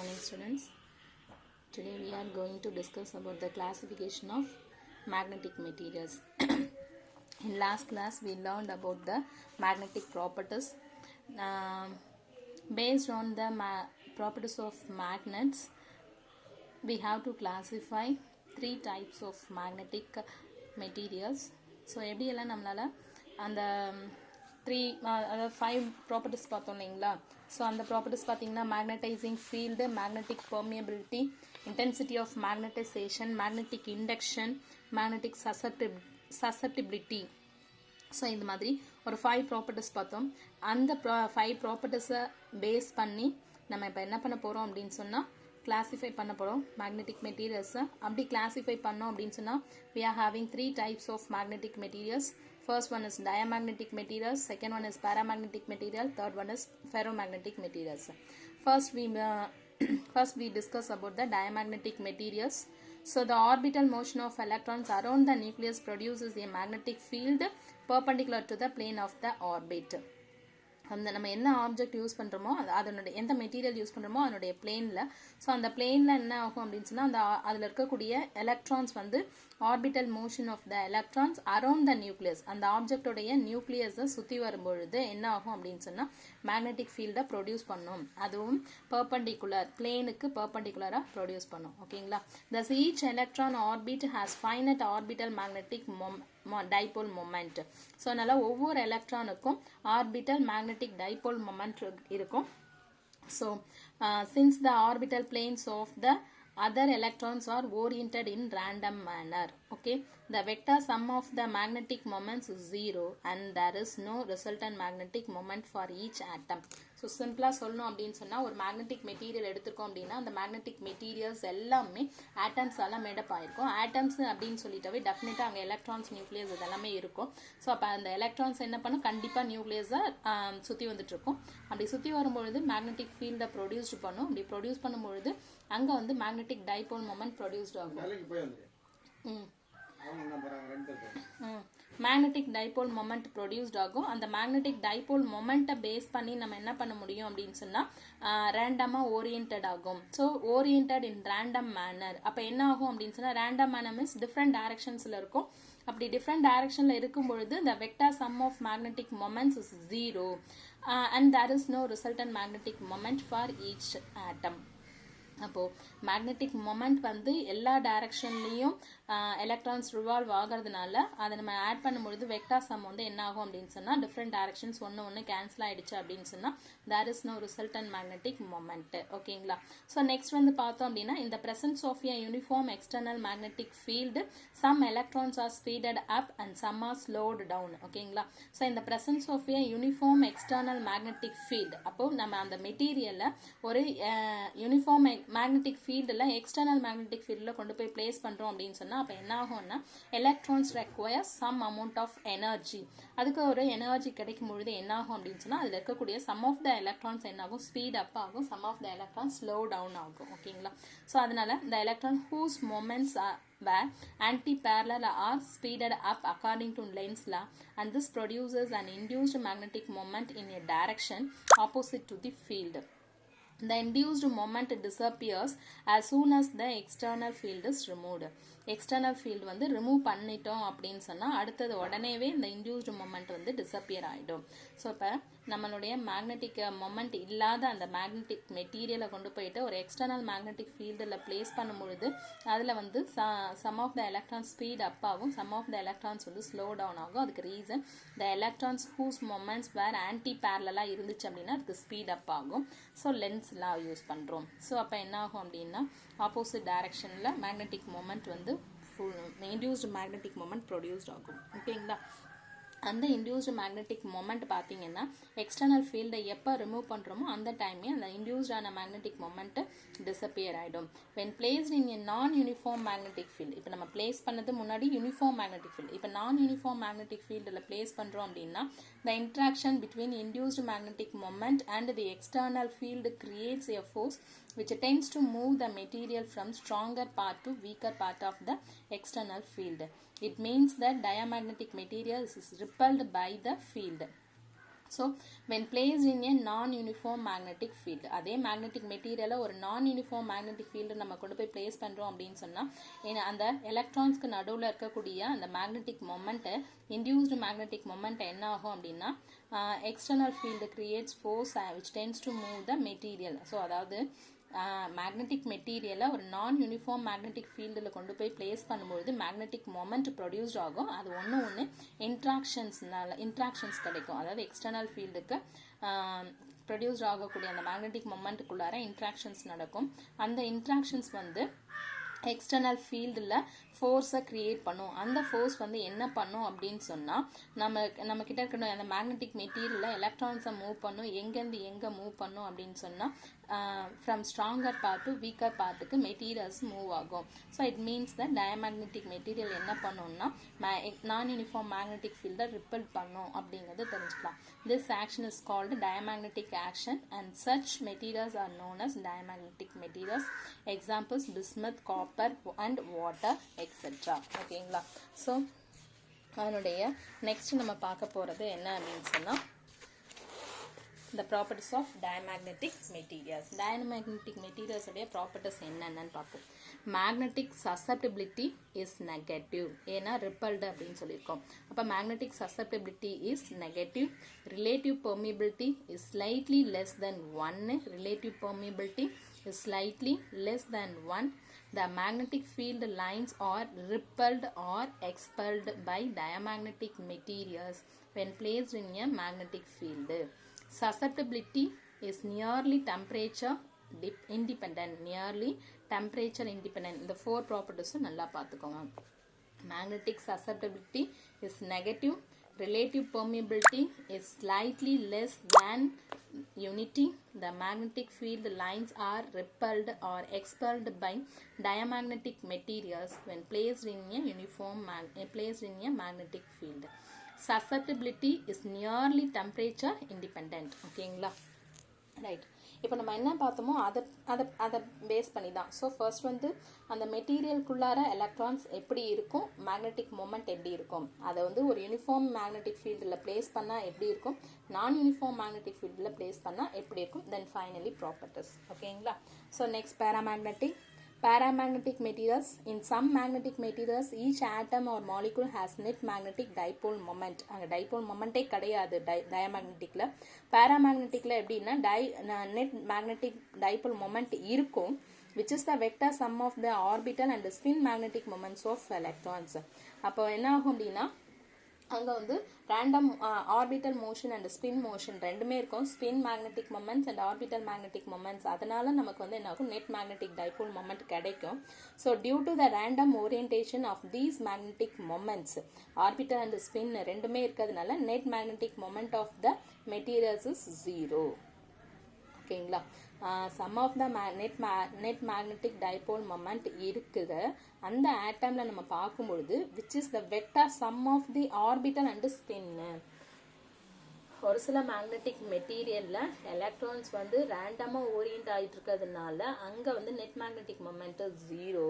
morning students. Today we are going to discuss about the classification of magnetic materials. In last class we learned about the magnetic properties. Based on the properties of magnets, we have to classify three types of magnetic materials. So எப்படியெல்லாம் நம்மளால அந்த five properties பார்த்தோம் இல்லைங்களா. So அந்த properties பார்த்தீங்கன்னா magnetising field, magnetic permeability, intensity of magnetisation, magnetic induction, magnetic susceptibility. So இந்த மாதிரி ஒரு 5 ப்ராப்பர்ட்டிஸ் பார்த்தோம். அந்த 5 ப்ராப்பர்ட்டிஸை பேஸ் பண்ணி நம்ம இப்போ என்ன பண்ண போகிறோம் அப்படின்னு சொன்னால் கிளாஸிஃபை பண்ண போகிறோம் மேக்னெட்டிக் மெட்டீரியல்ஸை. அப்படி கிளாஸிஃபை பண்ணோம் அப்படின்னு சொன்னால் we are having 3 types of magnetic materials. First one is diamagnetic materials, second one is paramagnetic material, third one is ferromagnetic materials. First we discuss about the diamagnetic materials. So the orbital motion of electrons around the nucleus produces a magnetic field perpendicular to the plane of the orbit. அந்த நம்ம என்ன object use பண்ணுறோமோ அதனுடைய எந்த material use பண்ணுறோமோ அதனுடைய பிளேனில், so அந்த பிளேனில் என்ன ஆகும் அப்படின்னு சொன்னால் அந்த அதில் இருக்கக்கூடிய எலக்ட்ரான்ஸ் வந்து orbital motion of the electrons around the nucleus, அந்த ஆப்ஜெக்டோடைய நியூக்ளியஸை சுற்றி வரும்பொழுது என்ன ஆகும் அப்படின்னு சொன்னால் மேக்னெட்டிக் ஃபீல்டை ப்ரொடியூஸ் பண்ணும். அதுவும் பர்பண்டிகுலர் பிளேனுக்கு பர்பண்டிகுலராக ப்ரொடியூஸ் பண்ணும். ஓகேங்களா. thus each electron orbit has finite orbital magnetic dipole moment. So அதனால் ஒவ்வொரு எலக்ட்ரானுக்கும் ஆர்பிட்டல் மேக்னெட்டிக் டைபோல் மொமெண்ட் இருக்கும். So since the orbital planes of the other electrons are oriented in random manner, okay, the vector sum of the magnetic moments is 0 and there is no resultant magnetic moment for each atom. So சிம்பிளாக சொல்லணும் அப்படின்னு சொன்னால் ஒரு magnetic material எடுத்துருக்கோம் அப்படின்னா அந்த magnetic materials எல்லாமே ஆட்டம்ஸால் made up ஆகிருக்கும். ஆட்டம்ஸ் அப்படின்னு சொல்லிட்டாவே டெஃபினட்டாக அங்கே எலக்ட்ரான்ஸ், நியூக்ளியஸ் இதெல்லாமே இருக்கும். ஸோ அப்போ அந்த எலக்ட்ரான்ஸ் என்ன பண்ணும், கண்டிப்பாக நியூக்ளியஸை சுற்றி வந்துட்டுருக்கும். அப்படி சுற்றி வரும்பொழுது மேக்னெட்டிக் ஃபீல்டை ப்ரொடியூஸ்டு பண்ணும். அப்படி ப்ரொடியூஸ் பண்ணும்பொழுது அங்கே வந்து மேக்னெட்டிக் டைபோல் மொமெண்ட் ப்ரொடியூஸ்டு ஆகும். மேக்னெட்டிக் டைபோல் மொமெண்ட் ப்ரொடியூஸ்ட் ஆகும். அந்த மேக்னெட்டிக் டைபோல் மொமெண்ட்டை பேஸ் பண்ணி நம்ம என்ன பண்ண முடியும் அப்படின்னு சொன்னால் ரேண்டமாக ஓரியன்ட் ஆகும். So orient in random manner. அப்போ என்ன ஆகும் அப்படின்னு சொன்னால் ரேண்டம் மேனர் மீன்ஸ் டிஃப்ரெண்ட் டைரக்ஷன்ஸில் இருக்கும். அப்படி டிஃப்ரெண்ட் டைரக்ஷனில் இருக்கும் பொழுது the vector sum of magnetic moments is 0 and there is no resultant magnetic moment for each atom. அப்போது மேக்னெட்டிக் மொமெண்ட் வந்து எல்லா டைரக்ஷன்லேயும் எலக்ட்ரான்ஸ் ரிவால்வ் ஆகிறதுனால அதை நம்ம ஆட் பண்ணும்பொழுது வெக்டார் சம் வந்து என்ன ஆகும் அப்படின்னு சொன்னால் டிஃப்ரெண்ட் டைரக்ஷன்ஸ் ஒன்று கேன்சல் ஆகிடுச்சு அப்படின்னு சொன்னால் there is no resultant magnetic moment. ஓகேங்களா. ஸோ நெக்ஸ்ட் வந்து பார்த்தோம் அப்படின்னா இந்த presence of a uniform external magnetic field some electrons are speeded up and some are slowed down. ஓகேங்களா. ஸோ இந்த presence of a uniform external magnetic field, அப்போது நம்ம அந்த மெட்டீரியலை ஒரு யூனிஃபார்ம் மேக்னெட்டிக் ஃபீல்டில் எக்ஸ்டர்னல் மேக்னெட்டிக் ஃபீல்டில் கொண்டு போய் பிளேஸ் பண்ணுறோம் அப்படின்னு சொன்னால் அப்போ என்ன ஆகும்னா electrons require some amount of energy. அதுக்கு ஒரு எனர்ஜி கிடைக்கும் பொழுது என்ன ஆகும் அப்படின்னு சொன்னால் அதில் இருக்கக்கூடிய சம் ஆஃப் த எலக்ட்ரான்ஸ் என்ன ஆகும், ஸ்பீட் அப் ஆகும், some of the electrons slow down ஆகும். ஓகேங்களா. ஸோ அதனால the electron whose moments were anti-parallel are speeded up according to Lenz's law and this produces an induced magnetic moment in a direction opposite to the field. The induced moment disappears as soon as the external field is removed. External field வந்து remove பண்ணிட்டோம் அப்படின்னு சொன்னால் அடுத்தது உடனேவே இந்த induced moment வந்து disappear ஆகிடும். So இப்போ நம்மளுடைய மேக்னெட்டிக் மொமெண்ட் இல்லாத அந்த மேக்னெட்டிக் மெட்டீரியலை கொண்டு போயிட்டு ஒரு எக்ஸ்டர்னல் மேக்னெட்டிக் ஃபீல்டில் பிளேஸ் பண்ணும்பொழுது அதில் வந்து some of the electrons speed up ஆகும், சம் ஆஃப் த எலக்ட்ரான்ஸ் வந்து ஸ்லோ டவுன் ஆகும். அதுக்கு reason the electrons whose moments were anti பேரலாக இருந்துச்சு அப்படின்னா அதுக்கு ஸ்பீட் அப் ஆகும். ஸோ லென்ஸ்லாம் யூஸ் பண்ணுறோம். ஸோ அப்போ என்ன ஆகும் அப்படின்னா ஆப்போசிட் டைரக்ஷனில் மேக்னெட்டிக் மொமெண்ட் வந்து இன்டியூஸ்டு மேக்னெட்டிக் மொமெண்ட் ப்ரொடியூஸ்ட் ஆகும். ஓகேங்களா. அந்த இன்டியூஸ்டு மேக்னெட்டிக் மொமெண்ட் பார்த்தீங்கன்னா எக்ஸ்டர்னல் ஃபீல்டை எப்போ ரிமூவ் பண்ணுறோமோ அந்த டைமே அந்த இன்டியூஸ்டான மேக்னெட்டிக் மொமெண்ட்டு டிஸப்பியர் ஆகிடும். வென் பிளேஸ்ட் இன் எ நான் யூனிஃபார்ம் மேக்னெட்டிக் ஃபீல்டு, இப்போ நம்ம பிளேஸ் பண்ணது முன்னாடி யூனிஃபார்ம் மேக்னெட்டிக் ஃபீல்டு, இப்போ நான் யூனிஃபார்ம் மேக்னெட்டிக் ஃபீல்டில் பிளேஸ் பண்ணுறோம் அப்படின்னா the interaction between induced magnetic moment and the external field creates a force which tends to move the material from stronger part to weaker part of the external field. It means that diamagnetic material is repelled by the field. So when placed in a non uniform magnetic field, அதே magnetic மெட்டீரியலை ஒரு நான் uniform magnetic field நம்ம கொண்டு போய் place பண்ணுறோம் அப்படின்னு சொன்னால் அந்த எலக்ட்ரான்ஸ்க்கு நடுவில் இருக்கக்கூடிய அந்த மேக்னெட்டிக் மொமெண்ட்டை, இன்டியூஸ்டு மேக்னெட்டிக் மொமெண்ட் என்ன ஆகும் அப்படின்னா external field creates force which tends to move the material. So அதாவது மேக்னெட்டிக் மெட்டீரியலை ஒரு நான் யூனிஃபார்ம் மேக்னெட்டிக் ஃபீல்டில் கொண்டு போய் பிளேஸ் பண்ணும்பொழுது மேக்னெட்டிக் மொமெண்ட் ப்ரொடியூஸ்ட் ஆகும். அது ஒன்று இன்ட்ராக்ஷன்ஸ் கிடைக்கும். அதாவது எக்ஸ்டர்னல் ஃபீல்டுக்கு ப்ரொடியூஸ்ட் ஆகக்கூடிய அந்த மேக்னெட்டிக் மொமெண்ட்டுக்குள்ளார இன்ட்ராக்ஷன்ஸ் நடக்கும். அந்த இன்ட்ராக்ஷன்ஸ் எக்ஸ்டர்னல் ஃபீல்டில் ஃபோர்ஸை க்ரியேட் பண்ணும். அந்த ஃபோர்ஸ் என்ன பண்ணும் அப்படின்னு சொன்னால் நம்ம கிட்ட இருக்கிற அந்த மேக்னெட்டிக் மெட்டீரியலில் எலக்ட்ரான்ஸை மூவ் பண்ணும். எங்கேருந்து எங்கே மூவ் பண்ணும் அப்படின்னு சொன்னால் from stronger part to weaker பார்ட்டுக்கு மெட்டீரியல்ஸ் மூவ் ஆகும். So it means the diamagnetic material என்ன பண்ணும்னா நான் யூனிஃபார்ம் மேக்னெட்டிக் ஃபீல்டை ரிப்பல் பண்ணும் அப்படிங்கிறது தெரிஞ்சுக்கலாம். This action is called diamagnetic action and such materials are known as diamagnetic materials. Examples bismuth, copper and water etcetera. ஓகேங்களா? So அதனுடைய நெக்ஸ்ட் நம்ம பார்க்க போகிறது என்ன அப்படின்னு சொன்னால் the properties of diamagnetic materials. Diamagnetic materials உடைய properties என்னன்னு பார்ப்போம். Magnetic susceptibility is negative. ஏன்னா repelled அப்படின்னு சொல்லியிருக்கோம். அப்போ magnetic susceptibility is negative. Relative permeability is slightly less than 1. Relative permeability is slightly less than 1. The magnetic field lines are repelled or expelled by diamagnetic materials when placed in a magnetic field. Susceptibility is nearly temperature independent. Nearly temperature independent. இந்த 4 properties நல்லா பார்த்துக்கோங்க. Magnetic susceptibility is negative. Relative permeability is slightly less than unity. The magnetic field lines are repelled or expelled by diamagnetic materials when placed in a magnetic field. Susceptibility is nearly temperature independent. ஓகேங்களா? Right. இப்போ நம்ம என்ன பார்த்தோமோ அதை base பண்ணி தான். So first அந்த மெட்டீரியலுக்குள்ளார electrons எப்படி இருக்கும், மேக்னெட்டிக் மொமெண்ட் எப்படி இருக்கும், அதை ஒரு யூனிஃபார்ம் மேக்னெட்டிக் ஃபீல்டில் பிளேஸ் பண்ணால் எப்படி இருக்கும், நான் யூனிஃபார்ம் மேக்னெட்டிக் ஃபீல்டில் பிளேஸ் பண்ணால் எப்படி இருக்கும், தென் ஃபைனலி ப்ராப்பர்ட்டிஸ். ஓகேங்களா? So next Paramagnetic materials. In some magnetic materials, each atom or molecule has net magnetic dipole moment. அங்கே dipole momentே கிடையாது diamagneticல. Paramagneticல எப்படின்னா net magnetic dipole moment இருக்கும், which is the vector sum of the orbital and the spin magnetic moments of electrons. அப்போ என்ன ஆகும் அப்படின்னா அங்கே random orbital motion and spin motion ரெண்டுமே இருக்கும். spin magnetic moments and orbital magnetic moments. அதனால நமக்கு என்ன ஆகும், net magnetic dipole moment கிடைக்கும். So due to the random orientation of these magnetic moments, orbital and spin ரெண்டுமே இருக்கிறதுனால net magnetic moment of the materials is 0. ஓகேங்களா? Some of the net magnetic dipole moment இருக்குது. அந்த ஆட்டம்ல நம்ம பார்க்கும்பொழுது which is the vector sum of the orbital and spin. ஒரு சில magnetic மெட்டீரியலில் எலக்ட்ரான்ஸ் ரேண்டமாக ஓரியன்ட் ஆகிட்டு இருக்கிறதுனால அங்கே net magnetic moment 0.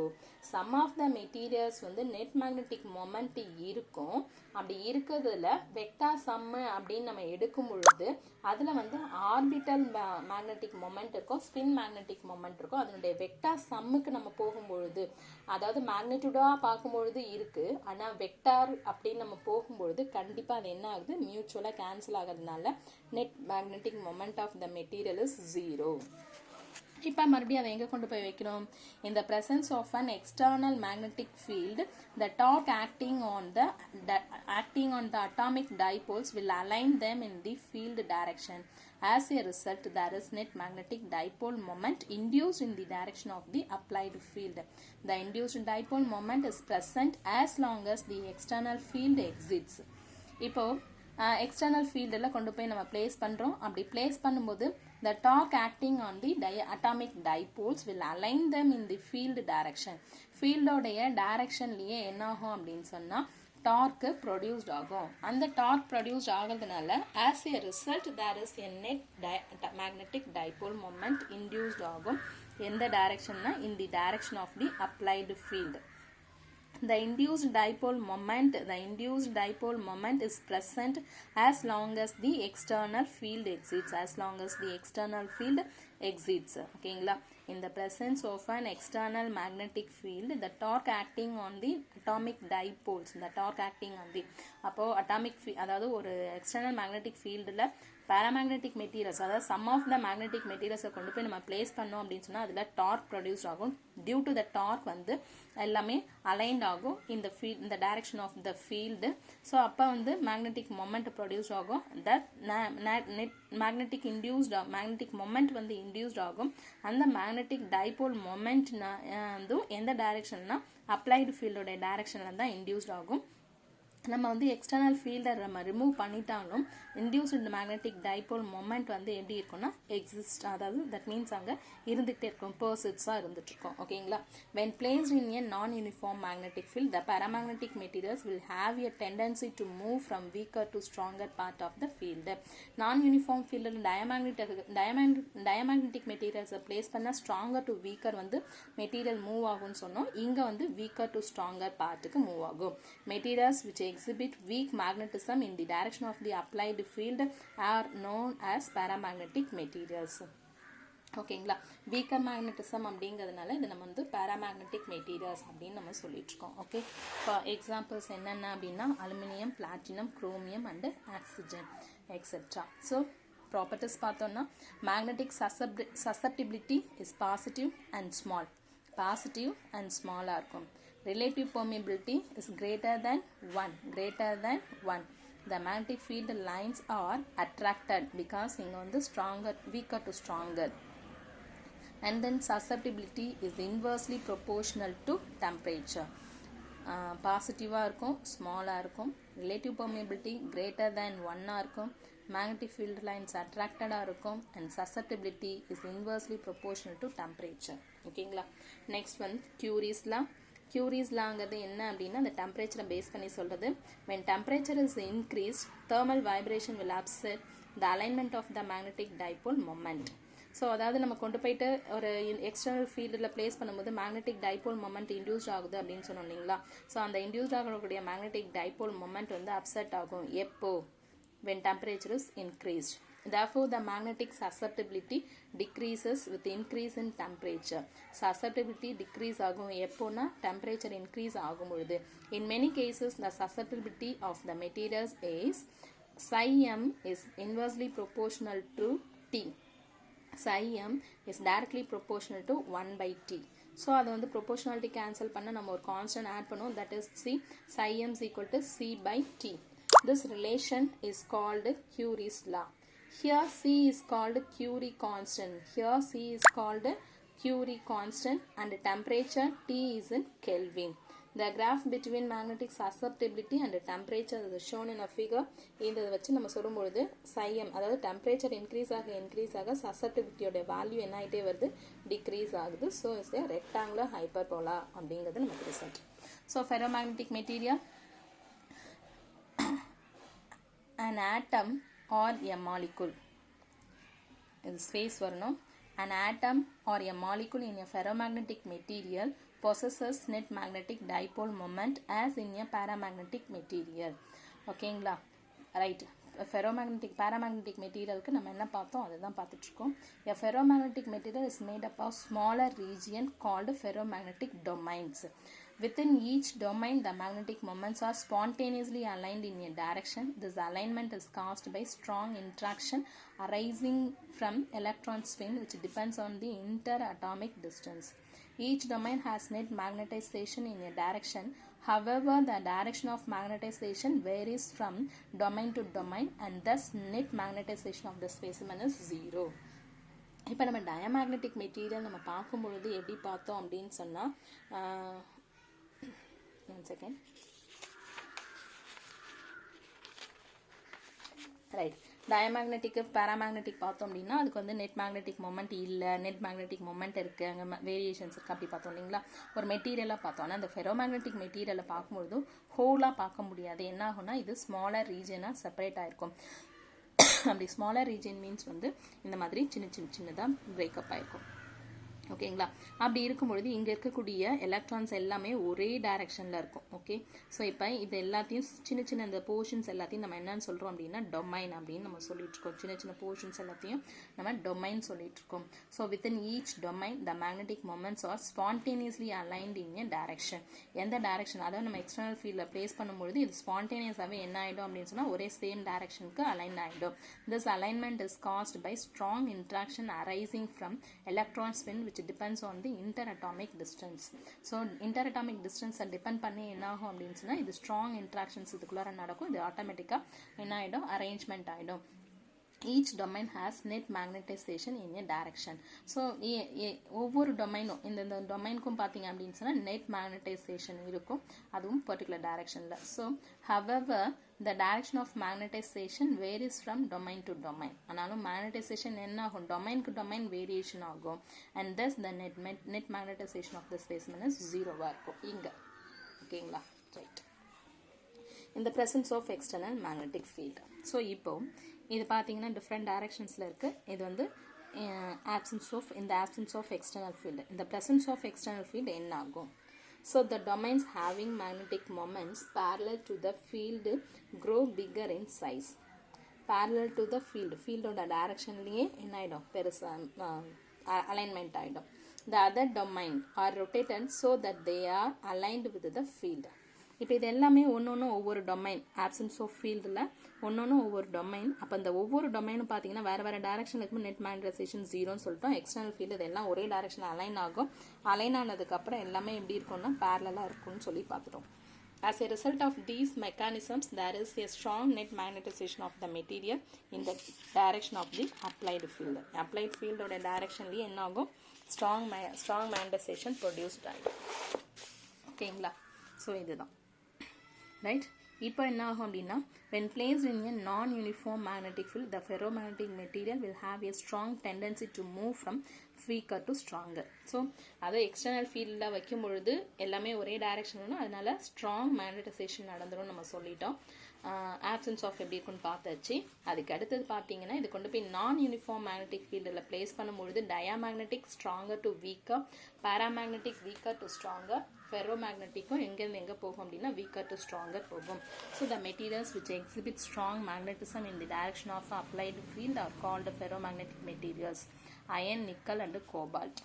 Some of the materials net magnetic moment இருக்கும். அப்படி இருக்கிறதுல வெக்டார் சம்மு அப்படின்னு நம்ம எடுக்கும் பொழுது அதில் ஆர்பிட்டல் மேக்னெட்டிக் மொமெண்ட் இருக்கும், ஸ்பின் மேக்னெட்டிக் மொமெண்ட் இருக்கும். அதனுடைய வெக்டார் சம்முக்கு நம்ம போகும்பொழுது, அதாவது மேக்னெட்டியூடாக பார்க்கும்பொழுது இருக்குது, ஆனால் வெக்டார் அப்படின்னு நம்ம போகும்பொழுது கண்டிப்பாக அது என்ன ஆகுது, மியூச்சுவலாக கேன்சல் ஆகுதுனால net magnetic moment of the material is 0. இப்போ மறுபடியும் அதை எங்கே கொண்டு போய் வைக்கணும்? In the presence of an external magnetic field, the torque acting on the atomic dipoles will align them in the field direction. As a result, there is net magnetic dipole moment induced in the direction of the applied field. The induced dipole moment is present as long as the external field exists. இப்போ external ஃபீல்டில் கொண்டு போய் நம்ம place பண்ணுறோம். அப்படி place பண்ணும்போது the torque acting on the atomic dipoles will align them in the field direction. ஃபீல்டோடைய டைரக்ஷன்லேயே என்ன ஆகும் அப்படின்னு சொன்னால் டார்க்கு ப்ரொடியூஸ்ட் ஆகும். அந்த டார்க் ப்ரொடியூஸ்ட் ஆகிறதுனால as a result there is a net magnetic dipole moment induced ஆகும். எந்த டைரக்ஷன்னா in the direction of the applied field. The induced dipole moment is present as long as the external field exists. ஓகேங்களா? In the presence of an external magnetic field, the torque acting on the atomic dipoles, அப்போ atomic field, அதாவது ஒரு external magnetic fieldல paramagnetic materials, அதாவது some of the magnetic மெட்டீரியல்ஸை கொண்டு போய் நம்ம பிளேஸ் பண்ணோம் அப்படின்னு சொன்னால் அதில் டார்க் ப்ரொடியூஸ் ஆகும். டியூ டு த டார்க் வந்து எல்லாமே அலைன்ட் ஆகும் இந்த ஃபீல்ட், இந்த direction of the field. So அப்போ வந்து மேக்னெட்டிக் மொமெண்ட் ப்ரொடியூஸ் ஆகும். தட் மேக்னெட்டிக் மொமெண்ட் வந்து இன்டியூஸ்ட் ஆகும். அந்த மேக்னெட்டிக் டைபோல் மொமெண்ட் வந்து எந்த டைரக்ஷன்னா அப்ளைடு ஃபீல்டோடைய டைரக்ஷனில் தான் இன்டியூஸ்ட் ஆகும். நம்ம வந்து எக்ஸ்டர்னல் ஃபீல்டை நம்ம ரிமூவ் பண்ணிட்டாலும் இன்டியூஸ்டு மேக்னெட்டிக் டைபோல் மொமெண்ட் வந்து எப்படி இருக்கும்னா எக்ஸிஸ்ட், அதாவது தட் மீன்ஸ் அங்கே இருந்துகிட்டே இருக்கும், பர்சிட்ஸாக இருந்துகிட்ருக்கோம். ஓகேங்களா? when placed in a non-uniform magnetic field, the paramagnetic materials will have a tendency to move from weaker to stronger part of the field. non-uniform field diamagnetic materials place பண்ண stronger to weaker வந்து material move ஆகும்னு சொன்னோம். இங்கே வந்து weaker to stronger பார்ட்டுக்கு move ஆகும். materials which exhibit weak magnetism in the direction of the applied field are known as paramagnetic materials. ஓகேங்களா? Weaker magnetism அப்படிங்கிறதுனால இது நம்ம வந்து பாராமேக்னெட்டிக் மெட்டீரியல்ஸ் அப்படின்னு நம்ம சொல்லிட்டு இருக்கோம். ஓகே, இப்போ எக்ஸாம்பிள்ஸ் என்னென்ன அப்படின்னா aluminium, platinum, chromium and oxygen etcetera. So properties பார்த்தோம்னா magnetic susceptibility is positive and ஸ்மாலாக இருக்கும். Relative permeability is greater than 1. The magnetic field lines are attracted because இங்க வந்து weaker to stronger. And then susceptibility is inversely proportional to temperature. பாசிட்டிவாக இருக்கும், ஸ்மாலாக இருக்கும். Relative permeability greater than 1 இருக்கும். magnetic field lines attracted-ஆக இருக்கும். and susceptibility is inversely proportional to temperature. ஓகேங்களா? Next வந்து Curie's lawங்கிறது என்ன அப்படின்னா அந்த டெம்பரேச்சரை பேஸ் பண்ணி சொல்கிறது. when temperature is increased, thermal vibration will upset the alignment of the magnetic dipole moment. So அதாவது நம்ம கொண்டு போயிட்டு ஒரு எக்ஸ்டர்னல் ஃபீல்டில் பிளேஸ் பண்ணும்போது மேக்னெட்டிக் டைபோல் மொமெண்ட் இன்டியூஸ்ட் ஆகுது அப்படின்னு சொன்னோம் இல்லைங்களா? ஸோ அந்த இன்டியூஸ்ட் ஆகக்கூடிய மேக்னெட்டிக் டைபோல் மொமெண்ட் வந்து அப்செட் ஆகும். எப்போ? when temperature is increased. Therefore, the magnetic susceptibility decreases with increase in temperature. Susceptibility decrease ஆகும் எப்போனா temperature increase ஆகும் பொழுது. In many cases, the susceptibility of the materials is psi m is inversely proportional to T. Psi m is directly proportional to 1 by T. So, அது வந்து proportionality cancel பண்ண நம்ம ஒரு constant add பண்ணுவோம். That is C. Psi m is equal to C by T. This relation is called Curie's law. Here C is called Curie constant and temperature T is in Kelvin. The graph between magnetic susceptibility and temperature is shown in a figure. இந்த வச்சு நம்ம சொல்லும்போது psi m, அதாவது temperature increase ஆக susceptibility ஓட value என்ன ஆகிட்டே வருது, டிக்ரீஸ் ஆகுது. So is a rectangular hyperbola அப்படிங்கிறது நமக்கு result. So ferromagnetic material, an atom or a molecule. இது ஸ்பேஸ் வரணும். An atom or a molecule in a ferromagnetic material possesses net magnetic dipole moment as in a paramagnetic material. ஓகேங்களா? Right. paramagnetic மெட்டீரியலுக்கு நம்ம என்ன பார்த்தோம் அதுதான் பார்த்துட்டு இருக்கோம். A ferromagnetic material is made up of smaller region called ferromagnetic domains. Within each domain, the magnetic moments are spontaneously aligned in a direction. This alignment is caused by strong interaction arising from electron spin, which depends on the interatomic distance. Each domain has net magnetization in a direction. However, the direction of magnetization varies from domain to domain, and thus net magnetization of the specimen is 0. இப்போ நம்ம diamagnetic material நம்ம பார்க்கும்பொழுது எப்படி பார்த்தோம் அப்படின்னு சொன்னால், right, டயமேக்னெட்டிக்கு paramagnetic பார்த்தோம் அப்படின்னா அதுக்கு வந்து நெட் மேக்னெட்டிக் மொமெண்ட் இல்லை, நெட் மேக்னெட்டிக் மொமெண்ட் இருக்குது, அங்கே வேரியேஷன்ஸ் இருக்குது அப்படி பார்த்தோம் இல்லைங்களா? ஒரு மெட்டீரியலாக பார்த்தோம். ஆனால் அந்த ஃபெரோமேக்னெட்டிக் மெட்டீரியலை பார்க்கும்பொழுது ஹோலாக பார்க்க முடியாது. என்ன ஆகும்னா இது ஸ்மாலர் ரீஜனாக செப்பரேட் ஆகிருக்கும். அப்படி ஸ்மாலர் ரீஜன் மீன்ஸ் வந்து இந்த மாதிரி சின்னதாக பிரேக்கப் ஆகிருக்கும். ஓகேங்களா. அப்படி இருக்கும்பொழுது இங்கே இருக்கக்கூடிய எலக்ட்ரான்ஸ் எல்லாமே ஒரே டைரக்ஷனில் இருக்கும். ஓகே, ஸோ இப்போ இது எல்லாத்தையும் சின்ன சின்ன இந்த போர்ஷன்ஸ் எல்லாத்தையும் நம்ம என்னன்னு சொல்கிறோம் அப்படின்னா டொமைன் அப்படின்னு நம்ம சொல்லிட்டு இருக்கோம். சின்ன சின்ன போர்ஷன்ஸ் எல்லாத்தையும் நம்ம டொமைன் சொல்லிட்டு இருக்கோம். So within each domain the magnetic moments are spontaneously aligned in a direction. எந்த டைரக்ஷன், அதாவது நம்ம எக்ஸ்டர்னல் ஃபீல்டில் பிளேஸ் பண்ணும்பொழுது இது ஸ்பான்டேனியஸாகவே என்ன ஆகிடும் அப்படின்னு சொன்னால் ஒரே சேம் டைரக்ஷனுக்கு அலைன் ஆகிடும். This alignment is caused by strong interaction arising from electron spin which depends on the interatomic distance. So interatomic distance depend பண்ணி என்ன ஆகும் அப்படின்னு சொன்னா இது strong interactions இதுக்குள்ளார நடக்கும். இது ஆட்டோமேட்டிக்கா என்ன ஆயிடும், அரேஞ்ச்மெண்ட் ஆயிடும். each domain has net magnetization in a direction. So ஒவ்வொரு டொமைனும் இந்த டொமைனுக்கும் பார்த்தீங்க அப்படின்னு சொன்னா நெட் மேக்னடைசேஷன் இருக்கும், அதுவும் பர்டிகுலர் டைரக்ஷன்ல. So however the direction of magnetization varies from domain to domain. ஆனாலும் magnetization என்ன ஆகும், டொமைனுக்கு டொமைன் வேரியேஷன் ஆகும். and thus the net magnetization of the specimen is 0-வா இருக்கும் இங்க. ஓகேங்களா, right. in the presence of external magnetic field. So இப்போ இது பார்த்தீங்கன்னா டிஃப்ரெண்ட் டைரக்ஷன்ஸில் இருக்கு. இது வந்து in the absence of external field. in the presence of external field என்ன ஆகும்? So the domains having magnetic moments parallel to the field grow bigger in size. Parallel to the field ஓட டைரக்ஷன்லயே என்ன ஆயிடும், பெருசா alignment ஆயிடும். The other domain are rotated so that they are aligned with the field. இப்போ இது எல்லாமே ஒன்று ஒவ்வொரு டொமைன், ஆப்சன்ஸ் ஆஃப் ஃபீல்டில் ஒன்று ஒவ்வொரு டொமைன். அப்போ இந்த ஒவ்வொரு டொமைனும் பார்த்தீங்கன்னா வேறு டைரக்ஷன் இருக்கும். நெட் மேக்னடைசேஷன் 0ன்னு சொல்லிட்டோம். எக்ஸ்டர்னல் ஃபீல்டு இதெல்லாம் ஒரே டைரக்ஷன் அலைன் ஆகும். அலைன் ஆனதுக்கப்புறம் எல்லாமே எப்படி இருக்கும்னா பேரலாக இருக்கும்னு சொல்லி பார்த்துட்டோம். As a result of these mechanisms, there is a strong net magnetization of the material in the direction of the applied field. Applied field ஓட டைரக்ஷன்லேயே என்ன ஆகும், strong magnetization produced ஆகிடும். ஓகேங்களா, ஸோ இதுதான் ரைட். இப்போ என்ன ஆகும் அப்படின்னா when placed in a non-uniform magnetic field, the ferromagnetic material will have a strong tendency to move from weaker to stronger. So அதை எக்ஸ்டர்னல் ஃபீல்டில் வைக்கும் பொழுது எல்லாமே ஒரே டைரக்ஷன், அதனால ஸ்ட்ராங் மேக்னடைசேஷன் நடந்துடும் நம்ம சொல்லிட்டோம். ஆப்சன்ஸ் ஆஃப் எப்படி இருக்குன்னு பார்த்தாச்சு. அதுக்கு அடுத்தது பார்த்தீங்கன்னா இது கொண்டு போய் நான் யூனிஃபார்ம் மேக்னெட்டிக் ஃபீல்டில் பிளேஸ் பண்ணும்பொழுது diamagnetic stronger to weaker, paramagnetic weaker to stronger, ஃபெரோமேக்னெட்டிக்கும் எங்கேருந்து எங்கே போகும் அப்படின்னா வீக்கர் டு ஸ்ட்ராங்கர் போகும். So the materials which exhibit strong magnetism in the direction of applied field are called ferromagnetic materials. Iron, nickel and cobalt.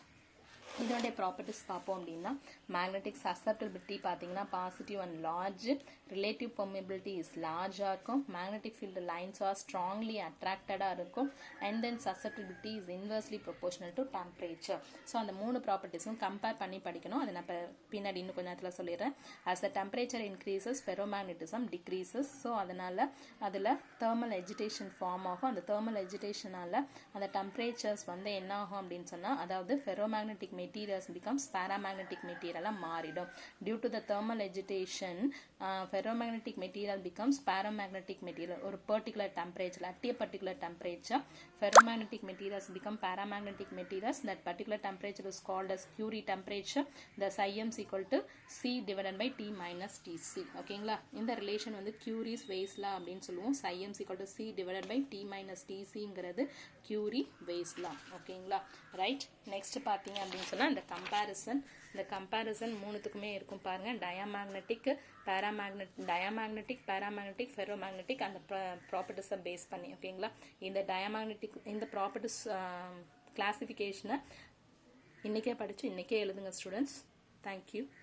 இதோடைய properties பார்ப்போம் அப்படின்னா magnetic susceptibility பார்த்தீங்கன்னா positive and large, relative permeability is லார்ஜாக இருக்கும், magnetic field lines are strongly அட்ராக்டடாக இருக்கும், and then susceptibility is inversely proportional to temperature. So அந்த 3 ப்ராப்பர்ட்டிஸும் compare பண்ணி படிக்கணும். அதை நான் பின்னாடி இன்னும் கொஞ்ச நேரத்தில் சொல்லிடுறேன். as the temperature increases ferromagnetism decreases. So அதனால் அதில் thermal agitation ஃபார்ம் ஆகும். அந்த thermal agitationனால அந்த டெம்பரேச்சர்ஸ் வந்து என்ன ஆகும் அப்படின்னு சொன்னால், அதாவது ferromagnetic materials becomes paramagnetic material மாறிடும். due to the thermal agitation ferromagnetic material becomes paramagnetic material. ஒரு particular temperature, at a particular temperature ferromagnetic materials become paramagnetic materials. that particular temperature is called as Curie temperature. the psi m is equal to C divided by T minus Tc. ஓகேங்களா, இந்த relation வந்து Curie's Weiss law அப்படின்னு சொல்லுவோம். psi m is equal to C divided by T minus Tcங்கிறது Curie Weiss law. ஓகேங்களா, right. Next பார்த்தீங்க அப்படின்னு சொன்னால் இந்த கம்பேரிசன் மூணுத்துக்குமே இருக்கும் பாருங்க. டயாமேக்னெட்டிக், பேராமேக்னெட்டிக், ஃபெரோமேக்னெட்டிக் அந்த ப்ராப்பர்ட்டிஸை பேஸ் பண்ணி. ஓகேங்களா, இந்த டயாமேக்னெட்டிக் இந்த ப்ராப்பர்ட்டிஸ் கிளாசிஃபிகேஷனை இன்றைக்கே படித்து இன்றைக்கே எழுதுங்க ஸ்டூடெண்ட்ஸ். தேங்க்யூ.